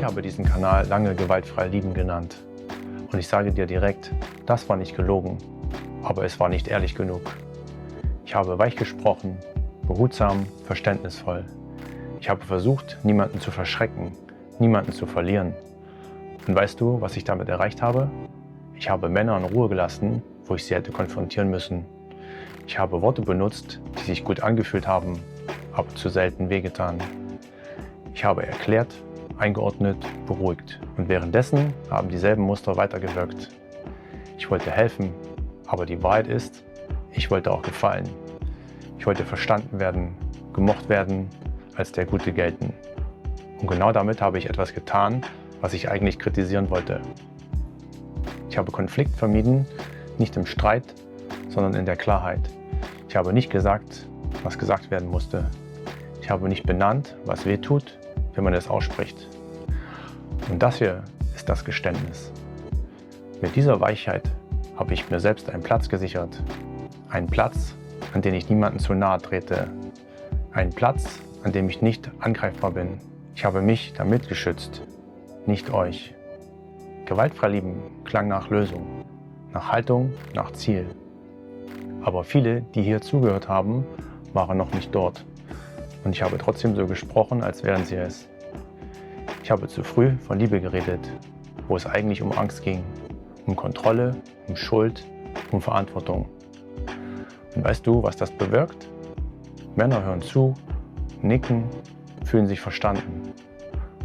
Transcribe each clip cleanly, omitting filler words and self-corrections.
habe diesen Kanal lange gewaltfrei lieben genannt. Und ich sage dir direkt, das war nicht gelogen, aber es war nicht ehrlich genug. Ich habe weich gesprochen, behutsam, verständnisvoll. Ich habe versucht, niemanden zu verschrecken, niemanden zu verlieren. Und weißt du, was ich damit erreicht habe? Ich habe Männer in Ruhe gelassen, wo ich sie hätte konfrontieren müssen. Ich habe Worte benutzt, die sich gut angefühlt haben, aber zu selten wehgetan. Ich habe erklärt, eingeordnet, beruhigt. Und währenddessen haben dieselben Muster weitergewirkt. Ich wollte helfen, aber die Wahrheit ist, ich wollte auch gefallen. Ich wollte verstanden werden, gemocht werden, als der Gute gelten. Und genau damit habe ich etwas getan, was ich eigentlich kritisieren wollte. Ich habe Konflikt vermieden, nicht im Streit, sondern in der Klarheit. Ich habe nicht gesagt, was gesagt werden musste. Ich habe nicht benannt, was weh tut, wenn man es ausspricht. Und das hier ist das Geständnis. Mit dieser Weichheit habe ich mir selbst einen Platz gesichert. Einen Platz, an den ich niemanden zu nahe trete. Einen Platz, an dem ich nicht angreifbar bin. Ich habe mich damit geschützt, nicht euch. Gewaltfrei lieben klang nach Lösung, nach Haltung, nach Ziel. Aber viele, die hier zugehört haben, waren noch nicht dort. Und ich habe trotzdem so gesprochen, als wären sie es. Ich habe zu früh von Liebe geredet, wo es eigentlich um Angst ging, um Kontrolle, um Schuld, um Verantwortung. Und weißt du, was das bewirkt? Männer hören zu, nicken, fühlen sich verstanden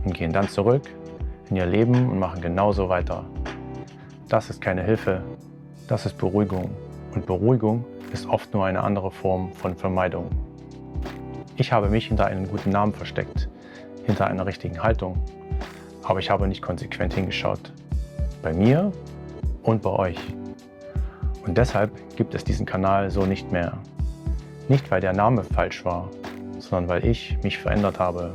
und gehen dann zurück in ihr Leben und machen genauso weiter. Das ist keine Hilfe, das ist Beruhigung. Und Beruhigung ist oft nur eine andere Form von Vermeidung. Ich habe mich hinter einem guten Namen versteckt, hinter einer richtigen Haltung, aber ich habe nicht konsequent hingeschaut. Bei mir und bei euch. Und deshalb gibt es diesen Kanal so nicht mehr. Nicht, weil der Name falsch war, sondern weil ich mich verändert habe.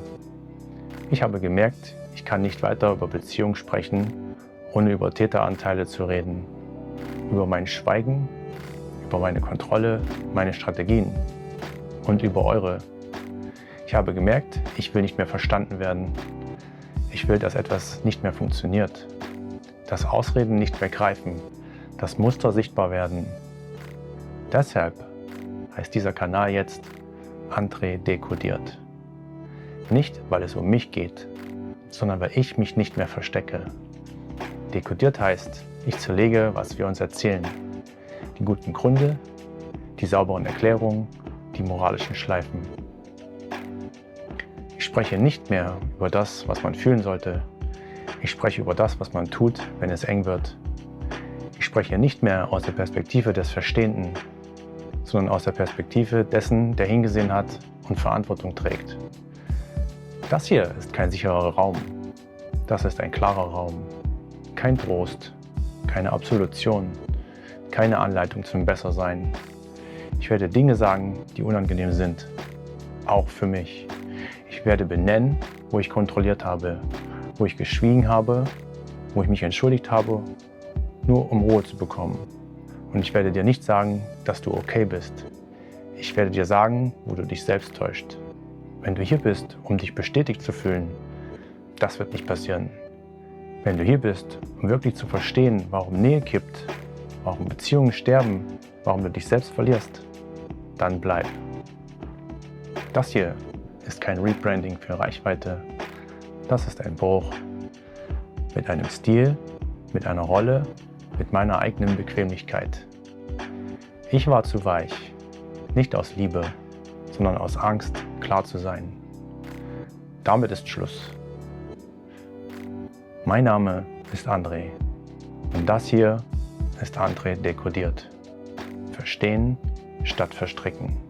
Ich habe gemerkt, ich kann nicht weiter über Beziehungen sprechen, ohne über Täteranteile zu reden. Über mein Schweigen, über meine Kontrolle, meine Strategien und über eure. Ich habe gemerkt, ich will nicht mehr verstanden werden. Ich will, dass etwas nicht mehr funktioniert. Dass Ausreden nicht mehr greifen, dass Muster sichtbar werden. Deshalb heißt dieser Kanal jetzt André dekodiert. Nicht, weil es um mich geht, sondern weil ich mich nicht mehr verstecke. Dekodiert heißt, ich zerlege, was wir uns erzählen. Die guten Gründe, die sauberen Erklärungen, die moralischen Schleifen. Ich spreche nicht mehr über das, was man fühlen sollte. Ich spreche über das, was man tut, wenn es eng wird. Ich spreche nicht mehr aus der Perspektive des Verstehenden, sondern aus der Perspektive dessen, der hingesehen hat und Verantwortung trägt. Das hier ist kein sicherer Raum. Das ist ein klarer Raum. Kein Trost, keine Absolution, keine Anleitung zum Bessersein. Ich werde Dinge sagen, die unangenehm sind, auch für mich. Ich werde benennen, wo ich kontrolliert habe, wo ich geschwiegen habe, wo ich mich entschuldigt habe, nur um Ruhe zu bekommen. Und ich werde dir nicht sagen, dass du okay bist. Ich werde dir sagen, wo du dich selbst täuscht. Wenn du hier bist, um dich bestätigt zu fühlen, das wird nicht passieren. Wenn du hier bist, um wirklich zu verstehen, warum Nähe kippt, warum Beziehungen sterben, warum du dich selbst verlierst, dann bleib. Das hier ist kein Rebranding für Reichweite. Das ist ein Bruch. Mit einem Stil, mit einer Rolle, mit meiner eigenen Bequemlichkeit. Ich war zu weich, nicht aus Liebe, sondern aus Angst, klar zu sein. Damit ist Schluss. Mein Name ist André und das hier ist André dekodiert. Verstehen statt verstricken.